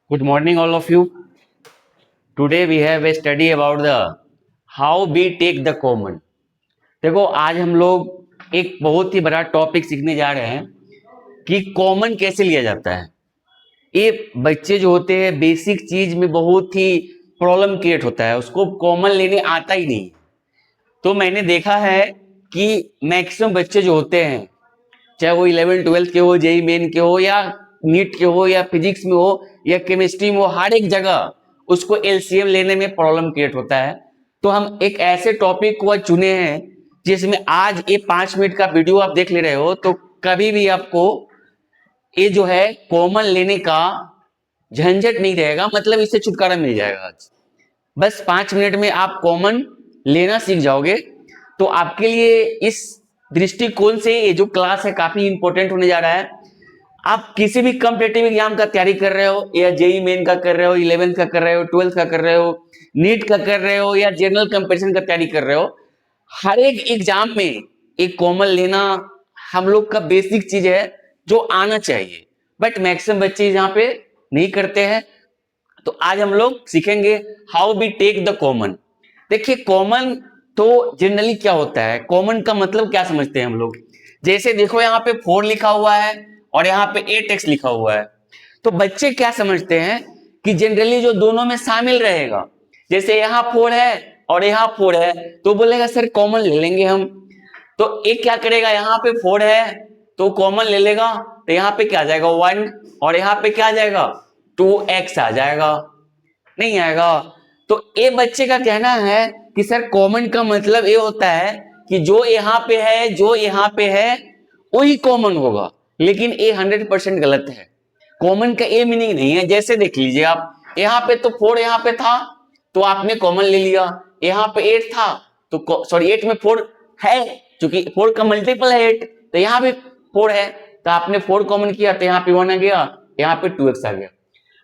Good morning, all of you. Today we have a study about the how we take the common. देखो आज हम लोग एक बहुत ही बड़ा टॉपिक सीखने जा रहे हैं कि कॉमन कैसे लिया जाता है। ये बच्चे जो होते हैं बेसिक चीज में बहुत ही प्रॉब्लम क्रिएट होता है, उसको कॉमन लेने आता ही नहीं। तो मैंने देखा है कि मैक्सिमम बच्चे जो होते हैं, चाहे वो 11th-12th के हो, जेई मेन के हो, या नीट के हो, या फिजिक्स में हो, या केमिस्ट्री में हो, हर एक जगह उसको एलसीएम लेने में प्रॉब्लम क्रिएट होता है। तो हम एक ऐसे टॉपिक को चुने हैं जिसमें आज ये 5 मिनट का वीडियो आप देख ले रहे हो, तो कभी भी आपको ये जो है कॉमन लेने का झंझट नहीं रहेगा, मतलब इससे छुटकारा मिल जाएगा। आज बस 5 मिनट में आप कॉमन लेना सीख जाओगे। तो आपके लिए इस दृष्टिकोण से ये जो क्लास है काफी इंपॉर्टेंट होने जा रहा है। आप किसी भी कॉम्पिटिटिव एग्जाम का तैयारी कर रहे हो, या जेई मेन का कर रहे हो, 11th का कर रहे हो, 12th का कर रहे हो, नीट का कर रहे हो, या जनरल कंपटीशन का तैयारी कर रहे हो, हर एक एग्जाम में एक कॉमन लेना हम लोग का बेसिक चीज है जो आना चाहिए। बट मैक्सिमम बच्चे यहाँ पे नहीं करते हैं। तो आज हम लोग सीखेंगे how we take the common. देखिए कॉमन तो जनरली क्या होता है, कॉमन का मतलब क्या समझते हैं हम लोग। जैसे देखो यहाँ पे 4 लिखा हुआ है और यहाँ पे 8x लिखा हुआ है, तो बच्चे क्या समझते हैं कि जनरली जो दोनों में शामिल रहेगा, जैसे यहाँ 4 है और यहाँ 4 है, तो बोलेगा सर कॉमन ले लेंगे हम। तो एक क्या करेगा, यहाँ पे 4 है तो कॉमन ले लेगा, तो यहाँ पे क्या आ जाएगा 1, और यहाँ पे क्या आ जाएगा 2x आ जाएगा, नहीं आएगा। तो ये बच्चे का कहना है कि सर कॉमन का मतलब ये होता है कि जो यहाँ पे है, जो यहाँ पे है वही कॉमन होगा, लेकिन ये 100% गलत है। कॉमन का ये मीनिंग नहीं है। जैसे देख लीजिए आप, यहाँ पे तो 4 यहाँ पे था तो आपने कॉमन ले लिया, यहाँ पे 8 था तो सॉरी 8 में 4 है, क्योंकि 4 का मल्टीपल है 8, तो यहाँ पे 4 है तो आपने 4 कॉमन किया, तो यहाँ पे 1 आ गया, यहाँ पे 2x आ गया।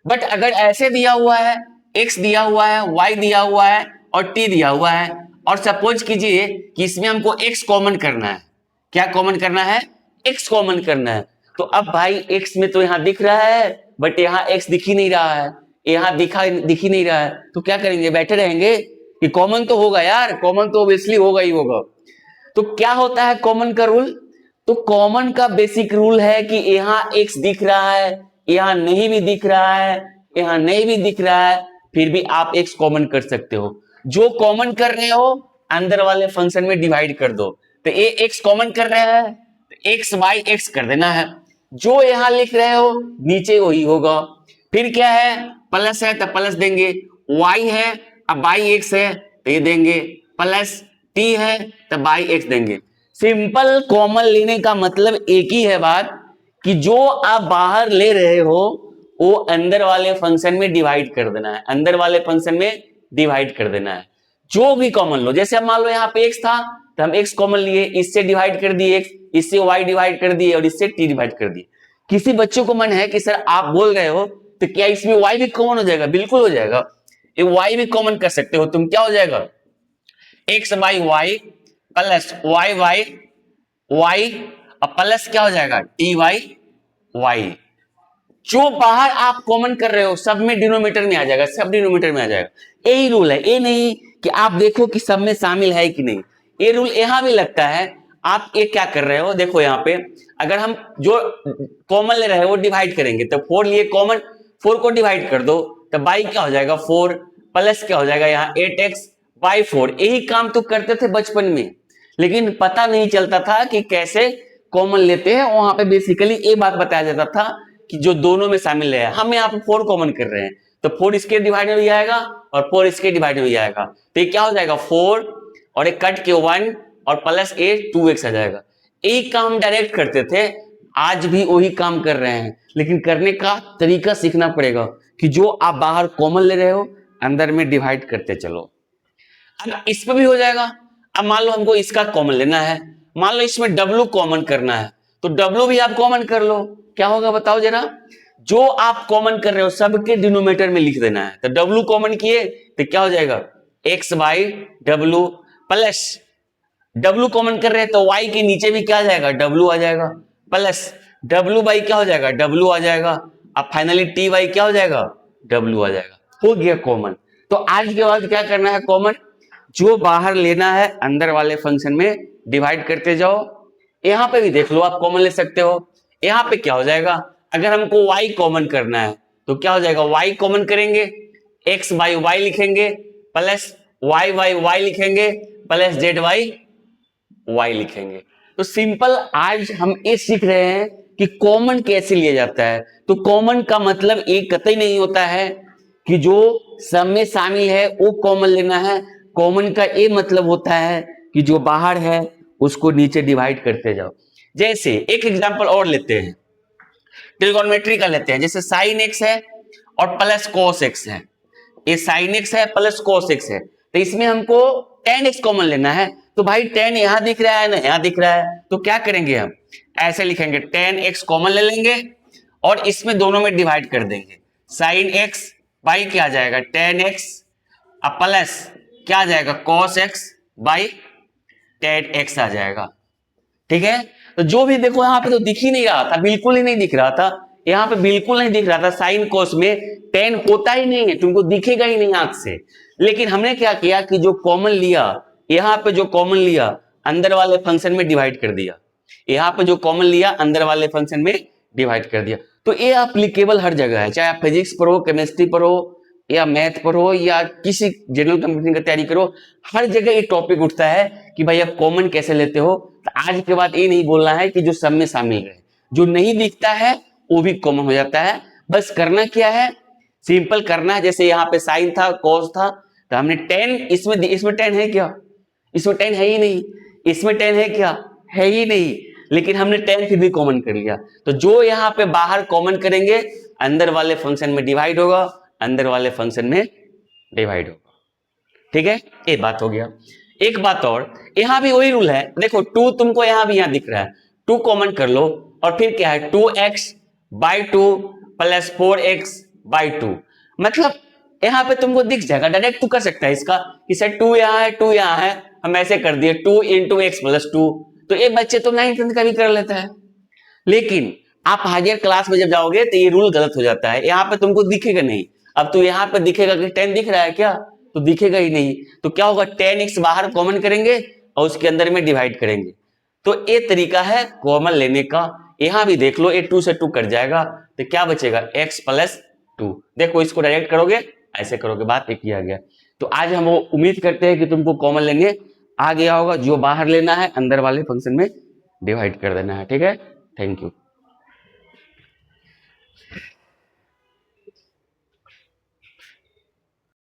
बट अगर ऐसे दिया हुआ है, x दिया हुआ है, y दिया हुआ है और t दिया हुआ है, और सपोज कीजिए कि इसमें हमको x कॉमन करना है। क्या कॉमन करना है? x कॉमन करना है। तो अब भाई x में तो यहाँ दिख रहा है, बट यहाँ x दिख ही नहीं रहा है, यहाँ दिख ही नहीं रहा है, तो क्या करेंगे? बैठे रहेंगे कि कॉमन तो होगा यार, कॉमन तो ऑब्वियसली होगा ही होगा। तो क्या होता है कॉमन का रूल? तो कॉमन का बेसिक रूल है कि यहाँ x दिख रहा है, यहाँ नहीं भी दिख रहा है, यहाँ नहीं भी दिख रहा है, फिर भी आप x कॉमन कर सकते हो। जो कॉमन कर रहे हो अंदर वाले फंक्शन में डिवाइड कर दो। तो ये x कॉमन कर रहे हैं तो x बाई x कर देना है, जो यहां लिख रहे हो नीचे वही होगा। फिर क्या है, प्लस है तो प्लस देंगे, y है अब बाई x है तो ये देंगे, प्लस t है तो बाई x देंगे। सिंपल कॉमन लेने का मतलब एक ही है बात, कि जो आप बाहर ले रहे हो वो अंदर वाले फंक्शन में डिवाइड कर देना है, अंदर वाले फंक्शन में डिवाइड कर देना है। जो भी कॉमन लो, जैसे अब मान लो यहाँ पे x था तो हम x कॉमन लिए, इससे डिवाइड कर दिए x, इससे y डिवाइड कर दिए और इससे t डिवाइड कर दिए। किसी बच्चे को मन है कि सर आप बोल रहे हो तो क्या इसमें y भी कॉमन हो जाएगा? बिल्कुल हो जाएगा, ये y भी कॉमन कर सकते हो तुम। क्या हो जाएगा? x by y plus y by y और प्लस क्या हो जाएगा t बाई y। जो बाहर आप कॉमन कर रहे हो सब में डिनोमिनेटर में आ जाएगा, सब डिनोमिनेटर में आ जाएगा। यही रूल है, ये नहीं कि आप देखो कि सब में शामिल है कि नहीं। ये रूल यहां भी लगता है। आप ये क्या कर रहे हो, देखो यहाँ पे अगर हम जो कॉमन ले रहे हैं वो डिवाइड करेंगे, तो 4 लिए कॉमन, 4 को डिवाइड कर दो तो बाई क्या हो जाएगा 4, प्लस क्या हो जाएगा यहाँ 8x बाई 4। यही काम तो करते थे बचपन में, लेकिन पता नहीं चलता था कि कैसे कॉमन लेते हैं। वहां पे बेसिकली ये बात बताया जाता था कि जो दोनों में शामिल है। हम यहाँ पे 4 कॉमन कर रहे हैं तो 4 इसके डिवाइड में भी आएगा और 4 इसके डिवाइड में भी आएगा, तो ये क्या हो जाएगा 4 और एक कट के 1 और प्लस 2x आ जाएगा। एक काम डायरेक्ट करते थे, आज भी वही काम कर रहे हैं, लेकिन करने का तरीका सीखना पड़ेगा कि जो आप बाहर कॉमन ले रहे हो अंदर में डिवाइड करते चलो। अब इस पर भी हो जाएगा। अब मान लो हमको इसका कॉमन लेना है, मान लो इसमें W कॉमन करना है, तो W भी आप कॉमन कर लो। क्या होगा बताओ जरा? जो आप कॉमन कर रहे हो सबके डिनोमिनेटर में लिख देना है। तो W कॉमन किए तो क्या हो जाएगा x by W, plus W common कर रहे हैं तो y के नीचे भी क्या आ जाएगा W आ जाएगा, प्लस W बाई क्या हो जाएगा W आ जाएगा। अब फाइनली T बाई क्या हो जाएगा W आ जाएगा, हो गया कॉमन। तो आज के बाद क्या करना है, कॉमन जो बाहर लेना है अंदर वाले फंक्शन में डिवाइड करते जाओ। यहां पे भी देख लो, आप कॉमन ले सकते हो। यहां पे क्या हो जाएगा, अगर हमको y कॉमन करना है तो क्या हो जाएगा, y कॉमन करेंगे, x बाई y लिखेंगे प्लस y बाई y लिखेंगे प्लस z बाई y लिखेंगे। तो सिंपल आज हम ये सीख रहे हैं कि कॉमन कैसे लिया जाता है। तो कॉमन का मतलब एक कतई नहीं होता है कि जो सब में शामिल है वो कॉमन लेना है। कॉमन का ये मतलब होता है कि जो बाहर है उसको नीचे डिवाइड करते जाओ। जैसे एक एग्जांपल और लेते हैं, ट्रिगोनोमेट्री का लेते हैं। जैसे साइन एक्स है और प्लस कोस एक्स है, ये साइन एक्स है प्लस कोस एक्स है, तो इसमें हमको टेन एक्स कॉमन लेना है। तो भाई टेन यहां दिख रहा है ना यहां दिख रहा है, तो क्या करेंगे, हम ऐसे लिखेंगे टेन एक्स कॉमन ले लेंगे और इसमें दोनों में डिवाइड कर देंगे। साइन एक्स बाई क्या आ जाएगा, टेन एक्स प्लस क्या आ जाएगा, cos x by ten x आ जाएगा। ठीक है, तो जो भी देखो यहाँ पे तो दिख ही नहीं रहा था, बिल्कुल ही नहीं दिख रहा था, यहाँ पे बिल्कुल नहीं दिख रहा था। साइन कोस में टेन होता ही नहीं है, तुमको दिखेगा ही नहीं आंख से। लेकिन हमने क्या किया कि जो कॉमन लिया, यहाँ पे जो कॉमन लिया अंदर वाले फंक्शन में डिवाइड कर दिया, यहाँ पे जो कॉमन लिया अंदर वाले फंक्शन में डिवाइड कर दिया। तो ये एप्लीकेबल हर जगह है, चाहे आप फिजिक्स पढ़ो, केमिस्ट्री पढ़ो या मैथ पढ़ो या किसी जनरल कंप्यूटिंग की तैयारी करो, हर जगह ये टॉपिक उठता है कि भाई आप कॉमन कैसे लेते हो। तो आज के बाद ये नहीं बोलना है कि जो सब में शामिल है, जो नहीं दिखता है वो भी कॉमन हो जाता है। बस करना क्या है, सिंपल करना है। जैसे यहाँ पे साइन था, कॉस था, तो हमने टेन, इसमें टेन है क्या, इसमें टेन है ही नहीं, इसमें टेन है क्या, है ही नहीं, लेकिन हमने टेन फिर भी कॉमन कर लिया। तो जो यहाँ पे बाहर कॉमन करेंगे अंदर वाले फंक्शन में डिवाइड होगा, अंदर वाले फंक्शन में डिवाइड होगा। ठीक है, ये बात हो गया। एक बात और, यहां भी वही रूल है, देखो टू तुमको यहां भी यहां दिख रहा है, टू कॉमन कर लो और फिर क्या है, 2x by two plus 4x by two. मतलब यहां पे तुमको दिख जाएगा, डायरेक्ट तू कर सकता है इसका कि सर टू यहां है, टू यहां है, हम ऐसे कर दिए 2 इंटू एक्स प्लस टू। तो ये बच्चे तो 9th का भी कर लेता है। लेकिन आप हायर क्लास में जब जाओगे तो ये रूल गलत हो जाता है, यहाँ पे तुमको दिखेगा नहीं। अब तो यहाँ पे दिखेगा कि 10 दिख रहा है क्या, तो दिखेगा ही नहीं। तो क्या होगा, 10x बाहर कॉमन करेंगे और उसके अंदर में डिवाइड करेंगे। तो ये तरीका है कॉमन लेने का। यहां भी देख लो, ये 2 से 2 कट जाएगा तो क्या बचेगा, x प्लस 2। देखो इसको डायरेक्ट करोगे, ऐसे करोगे, बात एक ही आ गया। तो आज हम वो उम्मीद करते हैं कि तुमको कॉमन लेने आ गया होगा, जो बाहर लेना है अंदर वाले फंक्शन में डिवाइड कर देना है। ठीक है, थैंक यू।